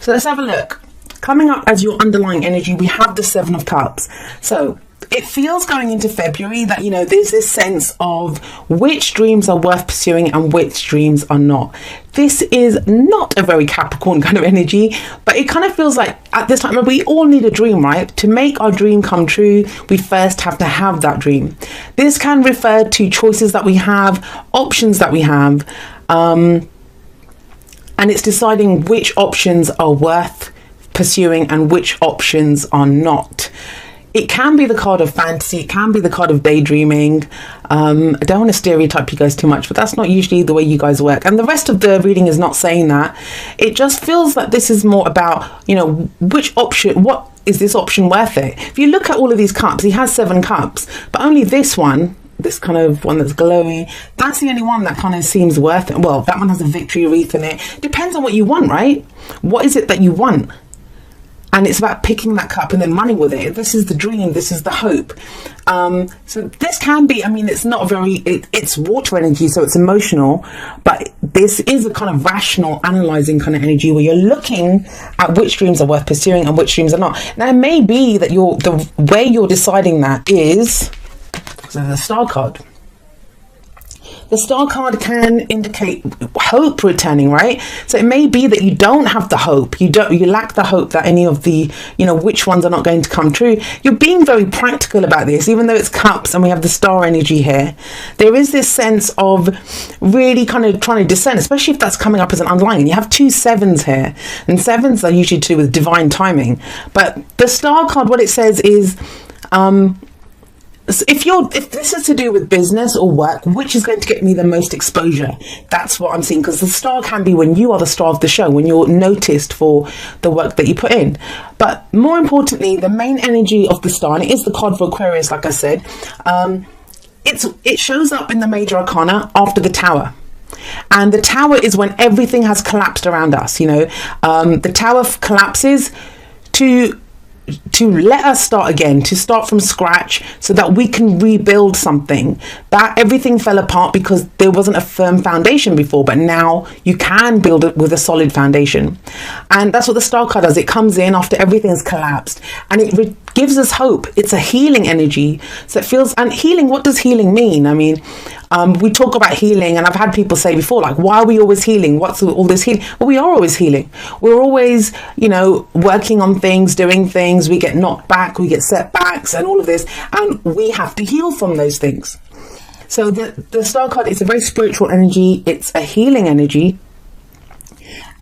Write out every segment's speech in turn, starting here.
So let's have a look. Coming up as your underlying energy, we have the Seven of Cups. So it feels going into February that, you know, there's this sense of which dreams are worth pursuing and which dreams are not. This is not a very Capricorn kind of energy, but it kind of feels like at this time, we all need a dream, right? To make our dream come true, we first have to have that dream. This can refer to choices that we have, options that we have, and it's deciding which options are worth pursuing and which options are not. It can be the card of fantasy, it can be the card of daydreaming. I don't want to stereotype you guys too much, but that's not usually the way you guys work. And the rest of the reading is not saying that. It just feels like this is more about, you know, which option, what is this option worth it? If you look at all of these cups, he has 7 cups, but only this one, this kind of one that's glowing, that's the only one that kind of seems worth it. Well, that one has a victory wreath in it. Depends on what you want, right? What is it that you want? And it's about picking that cup and then running with it. This is the dream. This is the hope. So this can be, I mean, it's not very, it's water energy, so it's emotional. But this is a kind of rational, analysing kind of energy where you're looking at which dreams are worth pursuing and which dreams are not. Now, it may be that the way you're deciding that is, so the Star card. The Star card can indicate hope returning, right? So it may be that you don't have the hope. You lack the hope that any of the, you know, which ones are not going to come true. You're being very practical about this, even though it's cups and we have the star energy here. There is this sense of really kind of trying to discern, especially if that's coming up as an underlying. You have 2 sevens here, and sevens are usually to do with divine timing. But the Star card, what it says is, if this is to do with business or work, which is going to get me the most exposure? That's what I'm seeing, because the star can be when you are the star of the show, when you're noticed for the work that you put in. But more importantly, the main energy of the star, and it is the card for Aquarius, like I said, it shows up in the major arcana after the Tower. And the Tower is when everything has collapsed around us, you know. The Tower collapses to let us start again, to start from scratch, so that we can rebuild something. That everything fell apart because there wasn't a firm foundation before, but now you can build it with a solid foundation. And that's what the Star card does. It comes in after everything's collapsed, and it gives us hope. It's a healing energy. So it feels, and healing, what does healing mean? I mean, we talk about healing, and I've had people say before, like, why are we always healing? What's all this healing? Well, we are always healing. We're always, you know, working on things, doing things. We get knocked back, we get setbacks and all of this, and we have to heal from those things. So the Star card is a very spiritual energy. It's a healing energy.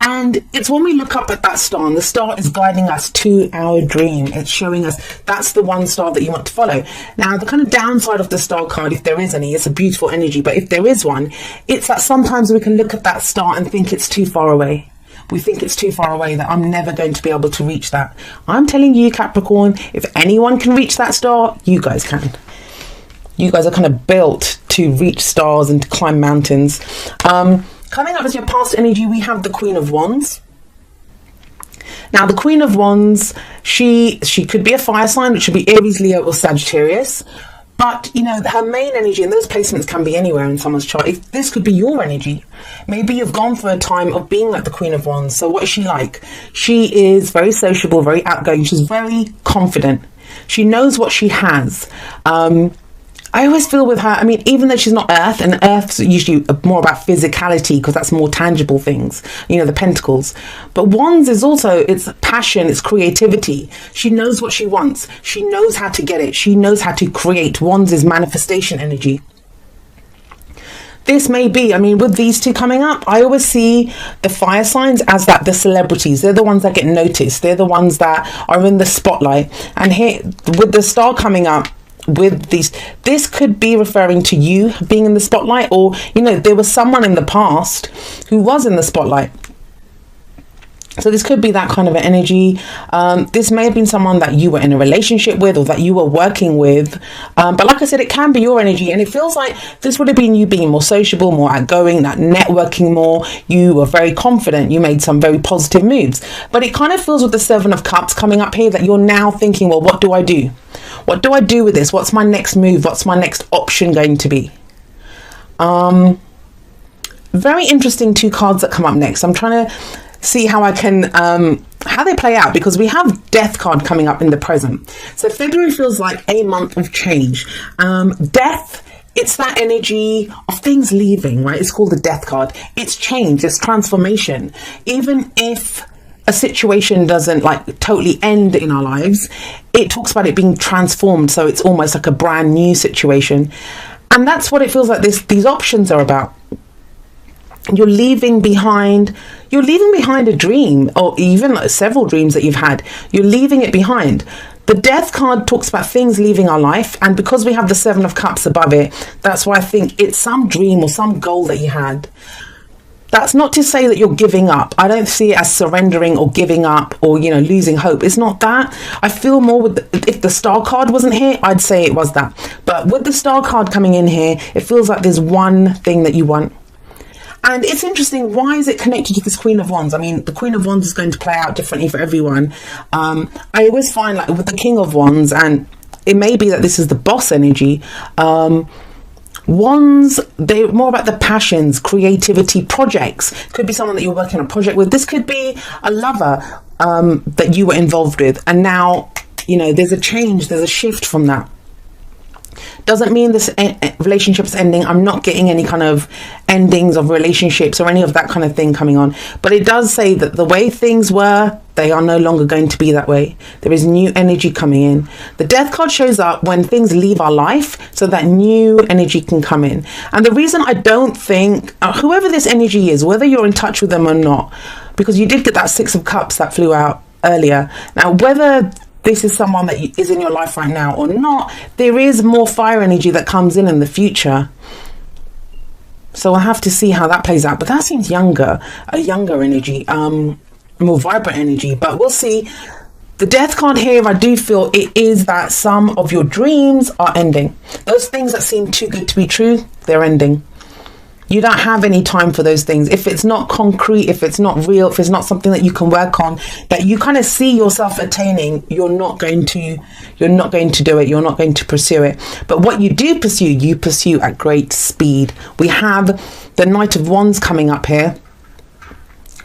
And it's when we look up at that star, and the star is guiding us to our dream. It's showing us that's the one star that you want to follow. Now, the kind of downside of the Star card, if there is any, it's a beautiful energy, but if there is one, it's that sometimes we can look at that star and think it's too far away. We think it's too far away, that I'm never going to be able to reach that. I'm telling you, Capricorn, if anyone can reach that star, you guys can. You guys are kind of built to reach stars and to climb mountains. Coming up as your past energy, we have the Queen of Wands. Now, the Queen of Wands, she could be a fire sign, which should be Aries, Leo, or Sagittarius. But, you know, her main energy, and those placements can be anywhere in someone's chart. If this could be your energy. Maybe you've gone through a time of being like the Queen of Wands. So what is she like? She is very sociable, very outgoing. She's very confident. She knows what she has. I always feel with her, I mean, even though she's not Earth, and Earth's usually more about physicality because that's more tangible things, you know, the pentacles. But Wands is also, it's passion, it's creativity. She knows what she wants. She knows how to get it. She knows how to create. Wands is manifestation energy. This may be, I mean, with these two coming up, I always see the fire signs as that the celebrities. They're the ones that get noticed. They're the ones that are in the spotlight. And here, with the star coming up, with these, this could be referring to you being in the spotlight, or, you know, there was someone in the past who was in the spotlight. So this could be that kind of an energy. This may have been someone that you were in a relationship with or that you were working with. But like I said, it can be your energy. And it feels like this would have been you being more sociable, more outgoing, that networking more. You were very confident. You made some very positive moves. But it kind of feels with the Seven of Cups coming up here that you're now thinking, well, what do I do? What do I do with this? What's my next move? What's my next option going to be? Very interesting two cards that come up next. I'm trying to see how I can how they play out, because we have Death card coming up in the present. So February feels like a month of change. Death, it's that energy of things leaving, right? It's called the Death card. It's change, it's transformation. Even if a situation doesn't like totally end in our lives, it talks about it being transformed. So it's almost like a brand new situation. And that's what it feels like these options are about. You're leaving behind a dream, or even like several dreams that you've had. You're leaving it behind. The Death card talks about things leaving our life, and because we have the Seven of Cups above it, that's why I think it's some dream or some goal that you had. That's not to say that you're giving up. I don't see it as surrendering or giving up or, losing hope. It's not that. I feel more with if the Star card wasn't here, I'd say it was that. But with the Star card coming in here, it feels like there's one thing that you want. And it's interesting, why is it connected to this Queen of Wands? I mean, the Queen of Wands is going to play out differently for everyone. I always find, like with the King of Wands, and it may be that this is the boss energy, Wands, they're more about the passions, creativity, projects. Could be someone that you're working on a project with. This could be a lover that you were involved with. And now, there's a change, there's a shift from that. Doesn't mean this relationship's ending. I'm not getting any kind of endings of relationships or any of that kind of thing coming on. But it does say that the way things were, they are no longer going to be that way. There is new energy coming in. The Death card shows up when things leave our life, so that new energy can come in. And the reason I don't think, whoever this energy is, whether you're in touch with them or not, because you did get that Six of Cups that flew out earlier. Now, whether this is someone that is in your life right now or not, there is more fire energy that comes in the future. So I'll have to see how that plays out. But that seems younger, a younger energy, more vibrant energy. But we'll see. The Death card here, I do feel it is that some of your dreams are ending. Those things that seem too good to be true, they're ending. You don't have any time for those things. If it's not concrete, if it's not real, if it's not something that you can work on, that you kind of see yourself attaining, you're not going to do it. You're not going to pursue it. But what you do pursue, you pursue at great speed. We have the Knight of Wands coming up here.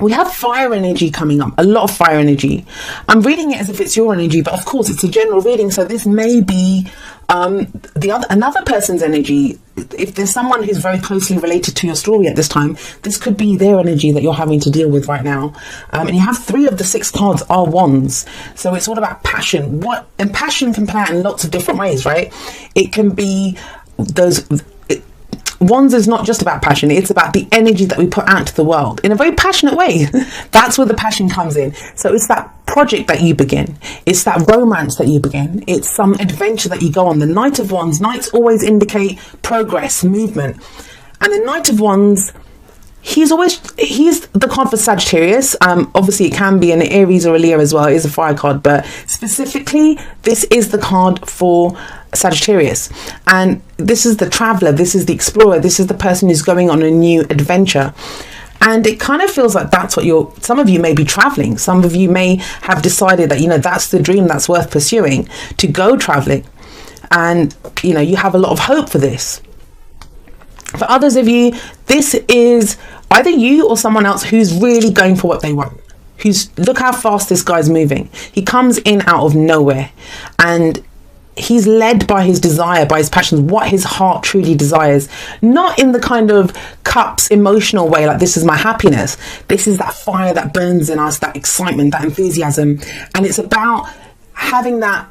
We have fire energy coming up, a lot of fire energy. I'm reading it as if it's your energy, but of course it's a general reading. So this may be another person's energy. If there's someone who's very closely related to your story at this time, this could be their energy that you're having to deal with right now. And you have 3 of the 6 cards are wands. So it's all about passion. And passion can play out in lots of different ways, right? It can be Wands is not just about passion, it's about the energy that we put out to the world in a very passionate way. That's where the passion comes in. So it's that project that you begin, it's that romance that you begin, it's some adventure that you go on. The Knight of Wands, Knights always indicate progress, movement. And the Knight of Wands, he's the card for Sagittarius. Obviously it can be an Aries or a Leo as well. It is a fire card, but specifically this is the card for Sagittarius, and this is the traveler, this is the explorer, this is the person who's going on a new adventure. And it kind of feels like that's what some of you may be traveling, some of you may have decided that that's the dream that's worth pursuing, to go traveling, and you have a lot of hope for this. For others of you, this is either you or someone else who's really going for what they want, look how fast this guy's moving. He comes in out of nowhere, and he's led by his desire, by his passions, what his heart truly desires. Not in the kind of cups emotional way, like this is my happiness. This is that fire that burns in us, that excitement, that enthusiasm. And it's about having that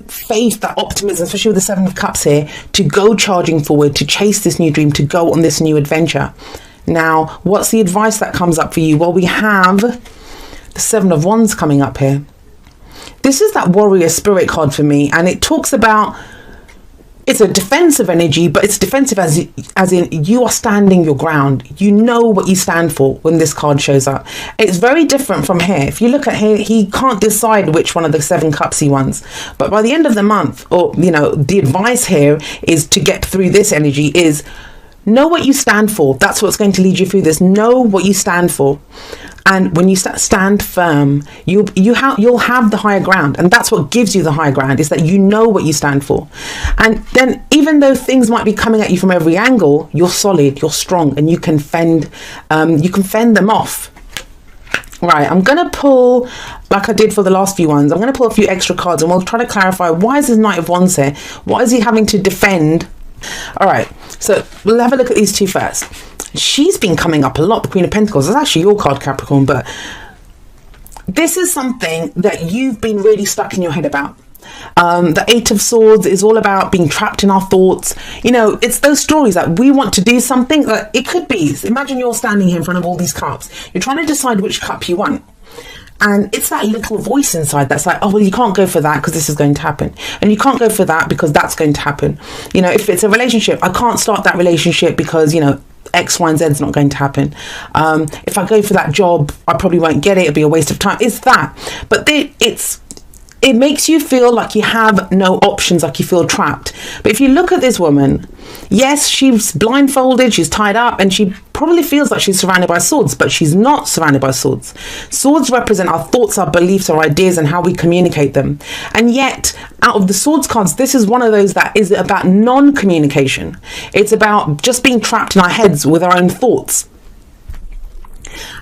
faith, that optimism, especially with the 7 of Cups here, to go charging forward, to chase this new dream, to go on this new adventure. Now, what's the advice that comes up for you? Well, we have the 7 of Wands coming up here. This is that warrior spirit card for me, and it talks about, it's a defensive energy, but it's defensive as in you are standing your ground. You know what you stand for when this card shows up. It's very different from here. If you look at here, he can't decide which one of the 7 cups he wants. But by the end of the month, or the advice here is to get through this energy is know what you stand for. That's what's going to lead you through this. Know what you stand for. And when you stand firm, you'll have the higher ground. And that's what gives you the higher ground, is that you know what you stand for. And then even though things might be coming at you from every angle, you're solid, you're strong, and you can fend them off. Right, I'm going to pull, like I did for the last few ones, I'm going to pull a few extra cards and we'll try to clarify, why is this Knight of Wands here? Why is he having to defend? All right, so we'll have a look at these two first. She's been coming up a lot, the Queen of Pentacles. It's actually your card, Capricorn, but this is something that you've been really stuck in your head about. The Eight of Swords is all about being trapped in our thoughts. You know, it's those stories that we want to do something that it could be. Imagine you're standing here in front of all these cups. You're trying to decide which cup you want. And it's that little voice inside that's like, oh, well, you can't go for that because this is going to happen. And you can't go for that because that's going to happen. You know, if it's a relationship, I can't start that relationship because, you know, X, Y, and Z is not going to happen. If I go for that job, I probably won't get it. It'll be a waste of time. It's that. But it makes you feel like you have no options, like you feel trapped. But if you look at this woman, yes, she's blindfolded, she's tied up, and she probably feels like she's surrounded by swords, but she's not surrounded by swords. Swords represent our thoughts, our beliefs, our ideas, and how we communicate them. And yet, out of the swords cards, this is one of those that is about non-communication. It's about just being trapped in our heads with our own thoughts.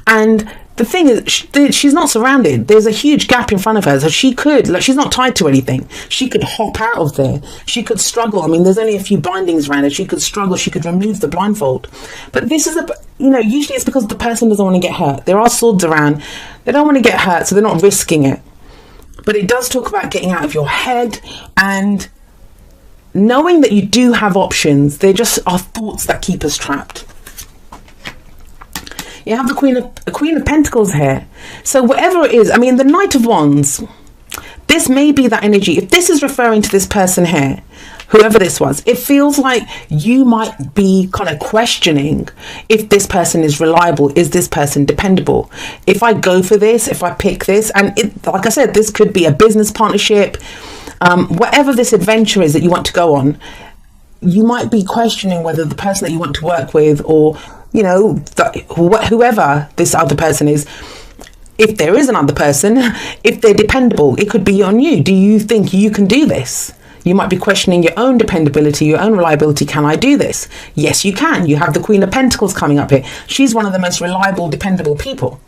And the thing is, she's not surrounded. There's a huge gap in front of her. So she could, like, she's not tied to anything. She could hop out of there. She could struggle. I mean, there's only a few bindings around her. She could struggle. She could remove the blindfold. But this is usually it's because the person doesn't want to get hurt. There are swords around. They don't want to get hurt, so they're not risking it. But it does talk about getting out of your head and knowing that you do have options. They're just our thoughts that keep us trapped. You have the Queen of Pentacles here. So whatever it is, I mean, the Knight of Wands, this may be that energy. If this is referring to this person here, whoever this was, it feels like you might be kind of questioning if this person is reliable. Is this person dependable? If I go for this, if I pick this, and like I said, this could be a business partnership, whatever this adventure is that you want to go on, you might be questioning whether the person that you want to work with, or whoever this other person is, if there is another person, if they're dependable. It could be on you. Do you think you can do this? You might be questioning your own dependability, your own reliability. Can I do this? Yes, you can. You have the Queen of Pentacles coming up here. She's one of the most reliable, dependable people.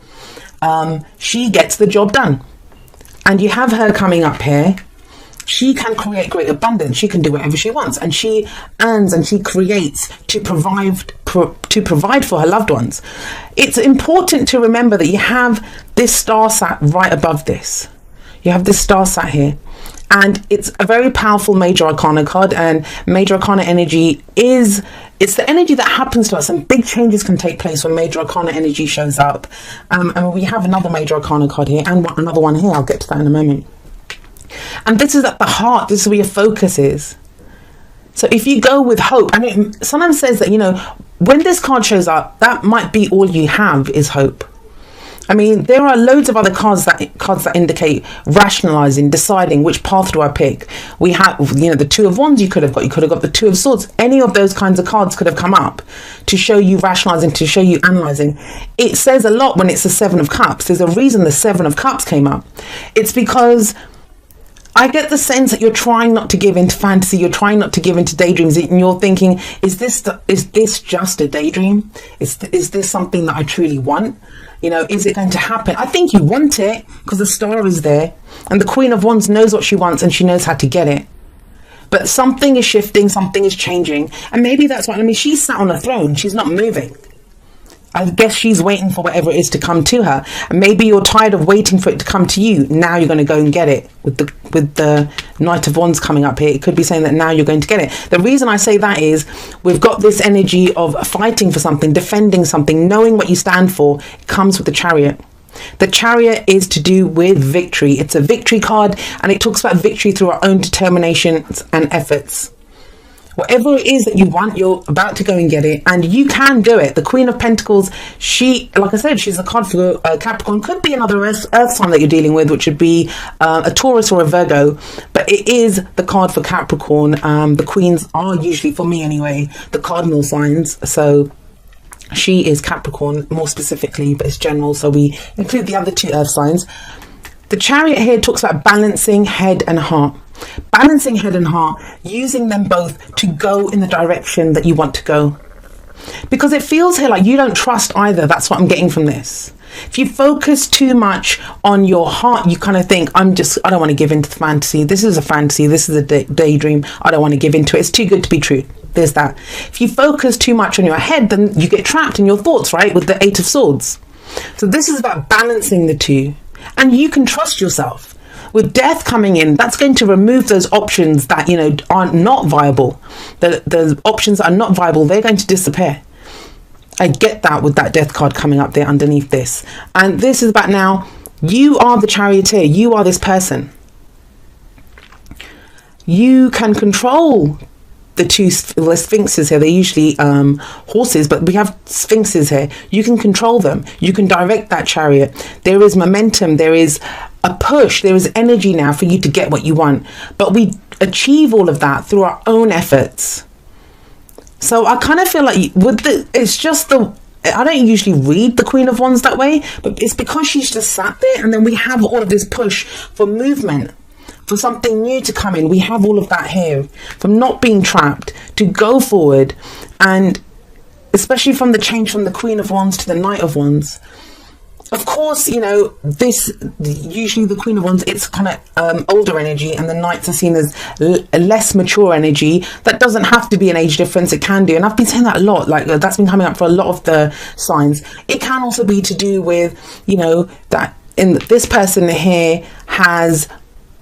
She gets the job done. And you have her coming up here. She can create great abundance. She can do whatever she wants, and she earns and she creates to provide for her loved ones. It's important to remember that you have this star sat right above this. You have this star sat here, and it's a very powerful major arcana card. And major arcana energy it's the energy that happens to us, and big changes can take place when major arcana energy shows up. And we have another major arcana card here and another one here. I'll get to that in a moment. And this is at the heart. This is where your focus is. So if you go with hope, I mean, sometimes says that, when this card shows up, that might be all you have is hope. I mean, there are loads of other cards that indicate rationalizing, deciding which path do I pick. We have, the Two of Wands you could have got. You could have got the Two of Swords. Any of those kinds of cards could have come up to show you rationalizing, to show you analyzing. It says a lot when it's the Seven of Cups. There's a reason the Seven of Cups came up. It's because I get the sense that you're trying not to give into fantasy. You're trying not to give into daydreams, and you're thinking, is this just a daydream? Is this something that I truly want? Is it going to happen? I think you want it because the star is there, and the Queen of Wands knows what she wants and she knows how to get it. But something is shifting, something is changing, and maybe that's why. I mean, she's sat on a throne. She's not moving. I guess she's waiting for whatever it is to come to her. And maybe you're tired of waiting for it to come to you. Now you're going to go and get it. With the Knight of Wands coming up here, it could be saying that now you're going to get it. The reason I say that is we've got this energy of fighting for something, defending something, knowing what you stand for. It comes with the Chariot. The Chariot is to do with victory. It's a victory card, and it talks about victory through our own determinations and efforts. Whatever it is that you want, you're about to go and get it, and you can do it. The Queen of Pentacles, like I said, she's a card for Capricorn. Could be another earth sign that you're dealing with, which would be a Taurus or a Virgo, but it is the card for Capricorn. The queens are usually, for me anyway, the cardinal signs. So she is Capricorn more specifically, but it's general, so we include the other two earth signs. The Chariot here talks about balancing head and heart. Balancing head and heart, using them both to go in the direction that you want to go. Because it feels here like you don't trust either. That's what I'm getting from this. If you focus too much on your heart, you kind of think, I don't want to give into the fantasy. This is a fantasy. This is a daydream. I don't want to give into it. It's too good to be true. There's that. If you focus too much on your head, then you get trapped in your thoughts, right? With the Eight of Swords. So this is about balancing the two. And you can trust yourself. With death coming in, that's going to remove those options that, are not viable. The options that are not viable, they're going to disappear. I get that with that death card coming up there underneath this. And this is about now, you are the charioteer. You are this person. You can control the two sphinxes here. They're usually horses, but we have sphinxes here. You can control them. You can direct that chariot. There is momentum. There is a push. There is energy now for you to get what you want. But we achieve all of that through our own efforts. So I kind of feel like I don't usually read the Queen of Wands that way, but it's because she's just sat there, and then we have all of this push for movement, for something new to come in. We have all of that here, from not being trapped, to go forward, and especially from the change from the Queen of Wands to the Knight of Wands. Of course, usually the Queen of Wands, it's kind of older energy, and the Knights are seen as a less mature energy. That doesn't have to be an age difference. It can do. And I've been saying that a lot. Like, that's been coming up for a lot of the signs. It can also be to do with, that this person here has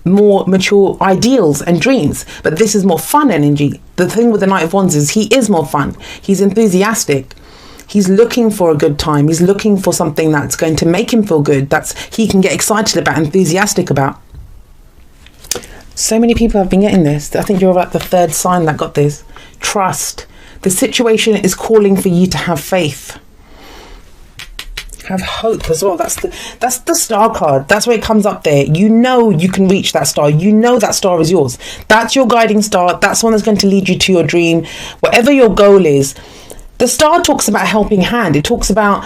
more mature ideals and dreams, but this is more fun energy. The thing with the Knight of Wands is he is more fun. He's enthusiastic. He's looking for a good time. He's looking for something that's going to make him feel good, he can get excited about, enthusiastic about. So many people have been getting this. I think you're about the third sign that got this. Trust. The situation is calling for you to have faith. Have hope as well. That's the star card. That's where it comes up there. You can reach that star. That star is yours. That's your guiding star. That's one that's going to lead you to your dream. Whatever your goal is. The star talks about helping hand. It talks about,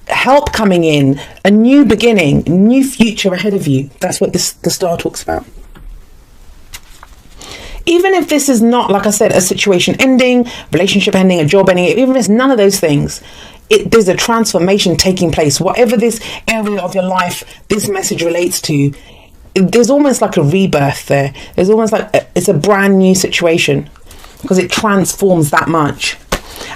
help coming in, a new beginning, a new future ahead of you. That's what the star talks about. Even if this is not, like I said, a situation ending, relationship ending, a job ending, even if it's none of those things, there's a transformation taking place. Whatever this area of your life this message relates to, there's almost like a rebirth there. There's almost like it's a brand new situation, because it transforms that much.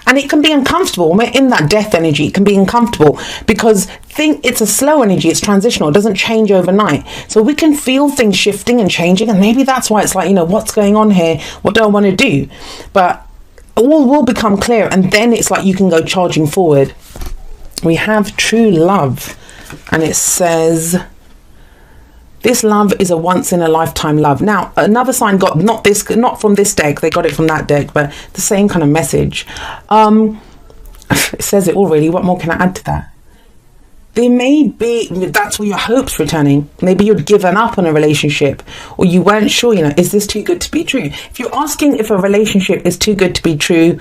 And it can be uncomfortable. When we're in that death energy, it can be uncomfortable, because it's a slow energy. It's transitional. It doesn't change overnight. So we can feel things shifting and changing. And maybe that's why it's like, what's going on here? What do I want to do? But all will become clear. And then it's like you can go charging forward. We have true love. And it says, this love is a once in a lifetime love. Now, another sign got not from this deck, they got it from that deck, but the same kind of message. It says it all really. What more can I add to that? There may be, that's where your hope's returning. Maybe you'd given up on a relationship, or you weren't sure, is this too good to be true? If you're asking if a relationship is too good to be true,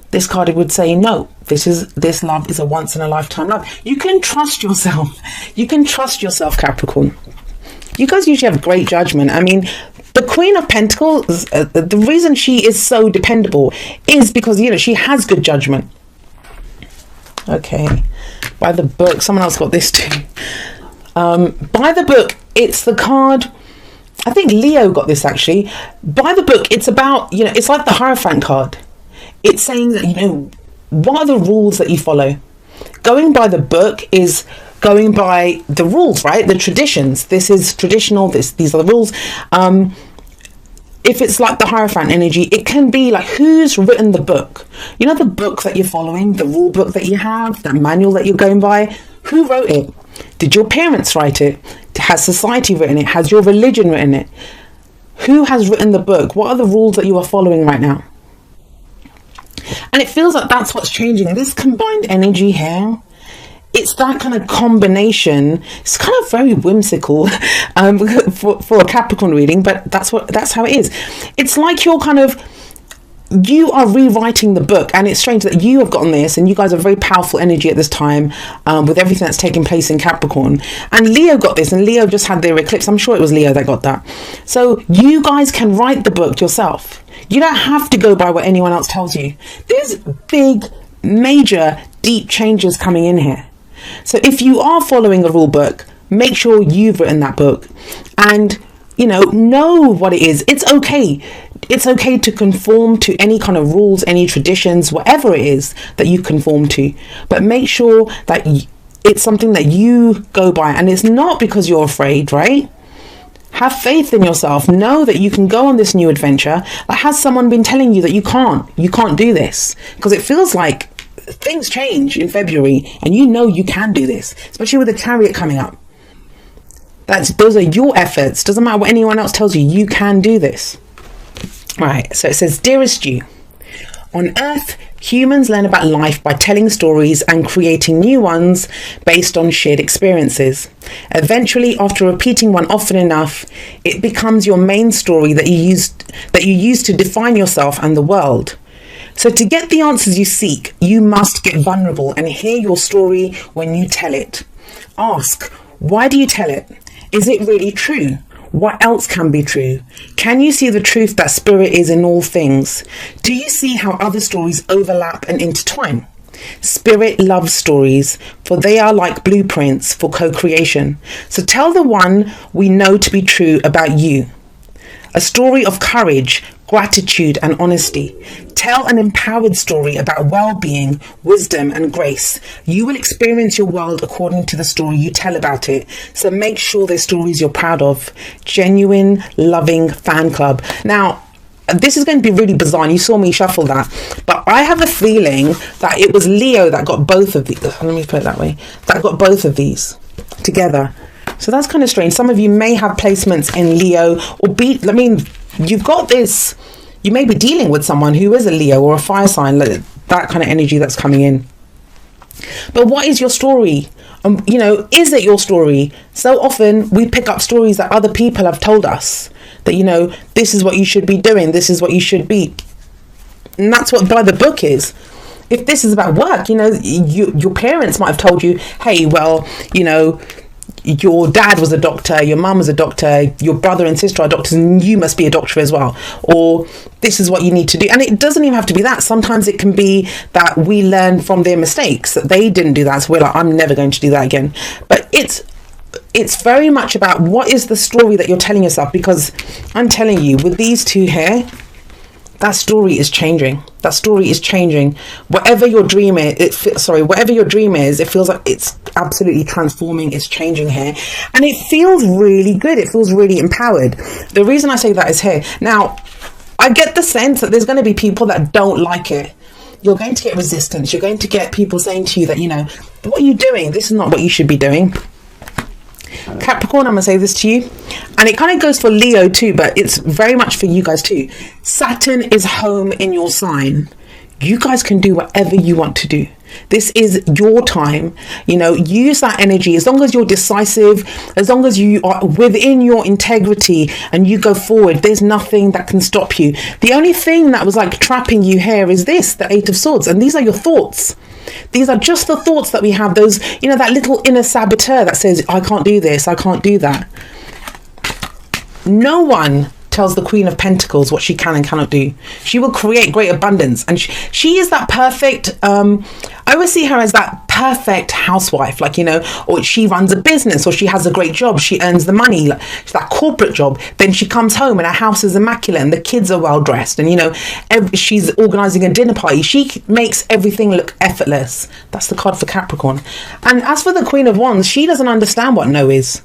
this card would say no. This love is a once in a lifetime love. You can trust yourself. You can trust yourself, Capricorn. You guys usually have great judgment. I mean, the Queen of Pentacles, the reason she is so dependable is because, she has good judgment. Okay. By the book. Someone else got this too. By the book, it's the card. I think Leo got this actually. By the book, it's about, it's like the Hierophant card. It's saying that, what are the rules that you follow? Going by the book is going by the rules, right? The traditions. This is traditional. These are the rules. If it's like the Hierophant energy, it can be like, who's written the book? The book that you're following, the rule book that you have, that manual that you're going by. Who wrote it? Did your parents write it? Has society written it? Has your religion written it? Who has written the book? What are the rules that you are following right now? And it feels like that's what's changing. This combined energy here, it's that kind of combination. It's kind of very whimsical for a Capricorn reading, but that's how it is. It's like you are rewriting the book, and it's strange that you have gotten this, and you guys are very powerful energy at this time with everything that's taking place in Capricorn. And Leo got this, and Leo just had their eclipse. I'm sure it was Leo that got that. So you guys can write the book yourself. You don't have to go by what anyone else tells you. There's big, major, deep changes coming in here. So if you are following a rule book, make sure you've written that book, and know what it is. It's okay. It's okay to conform to any kind of rules, any traditions, whatever it is that you conform to. But make sure that it's something that you go by. And it's not because you're afraid, right? Have faith in yourself. Know that you can go on this new adventure. Like, has someone been telling you that you can't do this? Because it feels like things change in February and you can do this, especially with the Chariot coming up. Those are your efforts. Doesn't matter what anyone else tells you, you can do this. Right, so it says, dearest you, on Earth, humans learn about life by telling stories and creating new ones based on shared experiences. Eventually, after repeating one often enough, it becomes your main story that you use to define yourself and the world. So to get the answers you seek, you must get vulnerable and hear your story when you tell it. Ask, why do you tell it? Is it really true? What else can be true? Can you see the truth that spirit is in all things? Do you see how other stories overlap and intertwine? Spirit loves stories, for they are like blueprints for co-creation. So tell the one we know to be true about you. A story of courage, gratitude and honesty. Tell an empowered story about well-being, wisdom and grace. You will experience your world according to the story you tell about it. So make sure they're stories you're proud of. Genuine, loving fan club. Now, this is going to be really bizarre, and you saw me shuffle that, but I have a feeling that it was Leo that got both of these. Let me put it that way. That got both of these together. So that's kind of strange. Some of you may have placements in Leo you've got this. You may be dealing with someone who is a Leo or a fire sign, like that kind of energy that's coming in. But what is your story? Is it your story? So often we pick up stories that other people have told us that, this is what you should be doing. This is what you should be. And that's what by the book is. If this is about work, your parents might have told you, hey, well, your dad was a doctor, your mum was a doctor, your brother and sister are doctors, and you must be a doctor as well. Or this is what you need to do. And it doesn't even have to be that. Sometimes it can be that we learn from their mistakes, that they didn't do that. So we're like, I'm never going to do that again. But it's very much about what is the story that you're telling yourself. Because I'm telling you, with these two here, that story is changing. That story is changing. Whatever your dream is, it feels like it's absolutely transforming. It's changing here. And it feels really good. It feels really empowered. The reason I say that is here. Now, I get the sense that there's going to be people that don't like it. You're going to get resistance. You're going to get people saying to you that, what are you doing? This is not what you should be doing. Capricorn, I'm going to say this to you, and it kind of goes for Leo too, but it's very much for you guys too. Saturn is home in your sign. You guys can do whatever you want to do. This is your time. Use that energy. As long as you're decisive, as long as you are within your integrity and you go forward, there's nothing that can stop you. The only thing that was like trapping you here is the 8 of Swords, and these are your thoughts. These are just the thoughts that we have, those, that little inner saboteur that says, I can't do this, I can't do that. No one tells the Queen of Pentacles what she can and cannot do. She will create great abundance, and she is that perfect, I always see her as that perfect housewife, or she runs a business, or she has a great job, she earns the money, she's that corporate job, then she comes home and her house is immaculate and the kids are well dressed, and she's organizing a dinner party. She makes everything look effortless. That's the card for Capricorn. And as for the Queen of Wands, she doesn't understand what no is.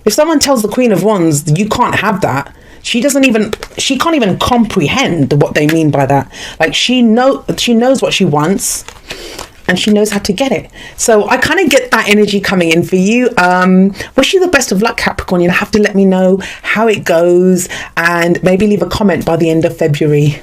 If someone tells the Queen of Wands you can't have that, she can't even comprehend what they mean by that. Like, she knows what she wants, and she knows how to get it. So I kind of get that energy coming in for you. Wish you the best of luck, Capricorn. You'll have to let me know how it goes, and maybe leave a comment by the end of February.